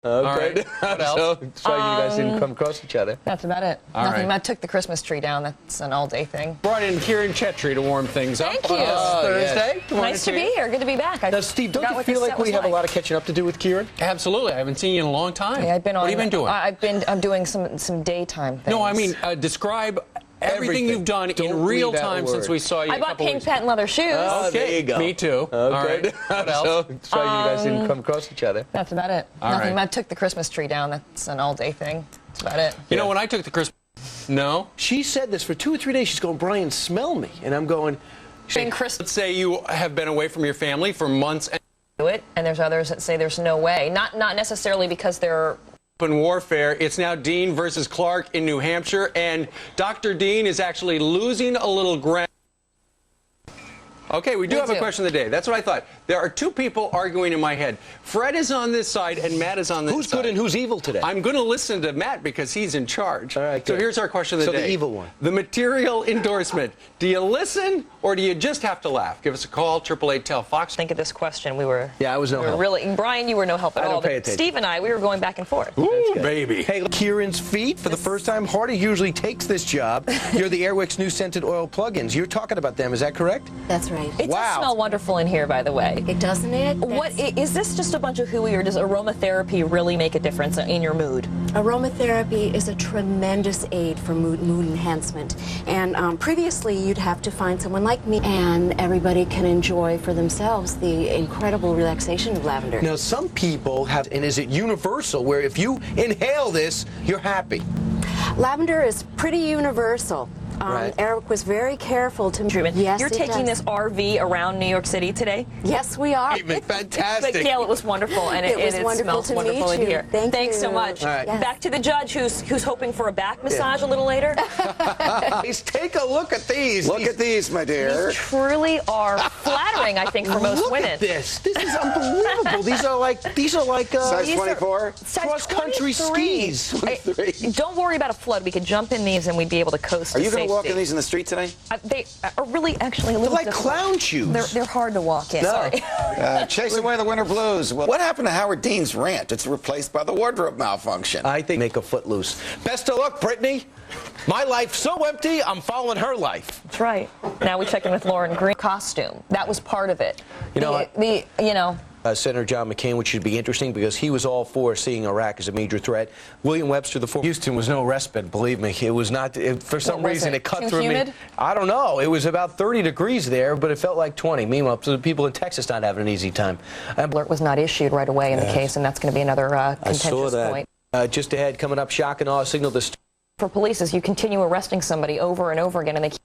Okay. What else? So you guys didn't come across each other. That's about it. All Nothing. right. I took the Christmas tree down. That's an all-day thing. Brought in Kiran Chetry to warm things up. Thank you. On this Thursday. Good morning Nice to be here. Good to be back. Now, Steve, don't you feel like we have a lot of catching up to do with Kieran? Absolutely. I haven't seen you in a long time. Yeah, I've been on. What have you been doing? I'm doing some daytime things. No, I mean, describe everything you've done in real time since we saw you I a bought couple pink weeks patent leather shoes. Oh, there you go. Me too. Okay. All right. What else? So you guys didn't come across each other. That's about it. All Nothing. right. I took the Christmas tree down. That's an all-day thing. That's about it. You know, when I took the Christmas... No? She said this for 2 or 3 days. She's going, Brian, smell me. And I'm going... Let's say you have been away from your family for months and... Do it, and there's others that say there's no way. Not necessarily because they're... Open warfare. It's now Dean versus Clark in New Hampshire, and Dr. Dean is actually losing a little ground. Okay, we do have a question of the day. That's what I thought. There are two people arguing in my head. Fred is on this side, and Matt is on this side. Who's good and who's evil today? I'm going to listen to Matt because he's in charge. All right, so good. here's our question of the day. So the evil one. The material endorsement. Do you listen, or do you just have to laugh? Give us a call, 888-TEL-FOX. Think of this question. We were... Yeah, I was no help. Really, Brian, you were no help at I don't all. pay But attention. Steve and I, we were going back and forth. Ooh, baby. Hey, Kieran's feet for the first time. Hardy usually takes this job. You're the Airwick's new scented oil plugins. You're talking about them. Is that correct? That's right. It does smell wonderful in here, by the way. It doesn't it? What is this just a bunch of hooey, or does aromatherapy really make a difference in your mood? Aromatherapy is a tremendous aid for mood enhancement. And previously, you'd have to find someone like me, and everybody can enjoy for themselves the incredible relaxation of lavender. Now, some people have, and is it universal, where if you inhale this, you're happy? Lavender is pretty universal. Right. Eric was very careful to... Yes, You're taking this RV around New York City today? Yes, we are. Fantastic. But Gail, it was wonderful, and it wonderful smells to wonderful meet in you. here. Thanks so much. All right. Yes. Back to the judge, who's hoping for a back massage a little later. Please take a look at these. Look at these, my dear. These truly are flattering, I think, for most Look women. at this. This is unbelievable. These are like Size These are 24? size cross-country 23. skis. Don't worry about a flood. We could jump in these and we'd be able to coast Are to you going safety. to walk in these in the street today? They are really actually a They're little like difficult. clown shoes. They're hard to walk in. No. Sorry. Chase away the winter blues. Well, what happened to Howard Dean's rant? It's replaced by the wardrobe malfunction. I think make a footloose. Best of luck, Brittany. My life's so empty, I'm following her life. That's right. Now we check in with Lauren Green. Costume. That was part of it. Senator John McCain, which should be interesting because he was all for seeing Iraq as a major threat. William Webster, the former Houston, was no respite, believe me. It was not, for some reason, it cut Too through humid? me. I don't know. It was about 30 degrees there, but it felt like 20. Meanwhile, so the people in Texas not having an easy time. Alert was not issued right away in the case, and that's going to be another contentious I saw that. point. Just ahead, coming up, shock and awe signal this. For police, as you continue arresting somebody over and over again, and they keep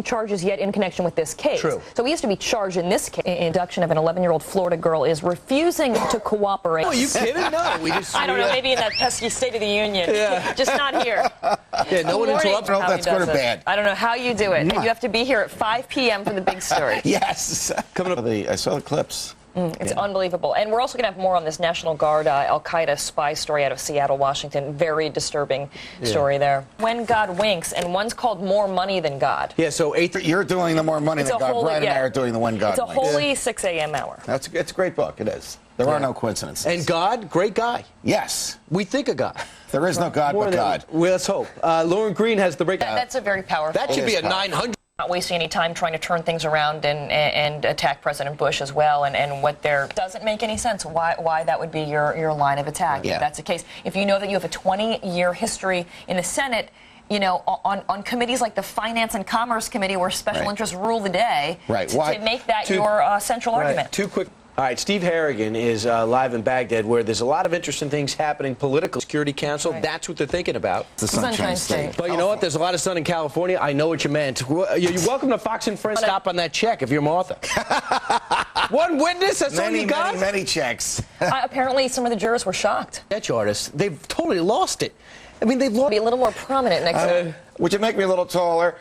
charges yet in connection with this case. True. So he used to be charged in this case. Induction of an 11-year-old Florida girl is refusing to cooperate. Oh, you kidding? No, we just. I don't know, maybe in that pesky State of the Union. Yeah. Just not here. Yeah, no one interrupts. I don't know if that's good or bad. I don't know how you do it. You have to be here at 5 p.m. for the big story. Yes. Coming up, I saw the clips. It's unbelievable. And we're also going to have more on this National Guard Al-Qaeda spy story out of Seattle, Washington. Very disturbing story there. When God winks, and one's called More Money Than God. Yeah, so You're doing the more money It's than a God. holy- Brian and I yeah. are doing the one God. It's a likes. holy 6 a.m. hour. It's a great book. It is. There are no coincidences. And God, great guy. Yes. We think of God. There is no God but God. Well, let's hope. Lauren Green has the breakdown. That's a very powerful. That should It be is a 900. Not wasting any time trying to turn things around and attack President Bush as well, and what there doesn't make any sense why that would be your line of attack. Yeah. If that's the case, if you know that you have a 20-year history in the Senate, you know, on committees like the Finance and Commerce Committee where special interests rule the day, to make that your central argument. Too quick. All right, Steve Harrigan is live in Baghdad, where there's a lot of interesting things happening. Political Security Council, that's what they're thinking about. The Sunshine State. But you know what? There's a lot of sun in California. I know what you meant. You're welcome to Fox and Friends. Stop on that check if you're Martha. One witness, that's all you got? Many checks. Apparently, some of the jurors were shocked. Sketch artists, they've totally lost it. I mean, they've lost. Be a little more prominent next time. Would you make me a little taller?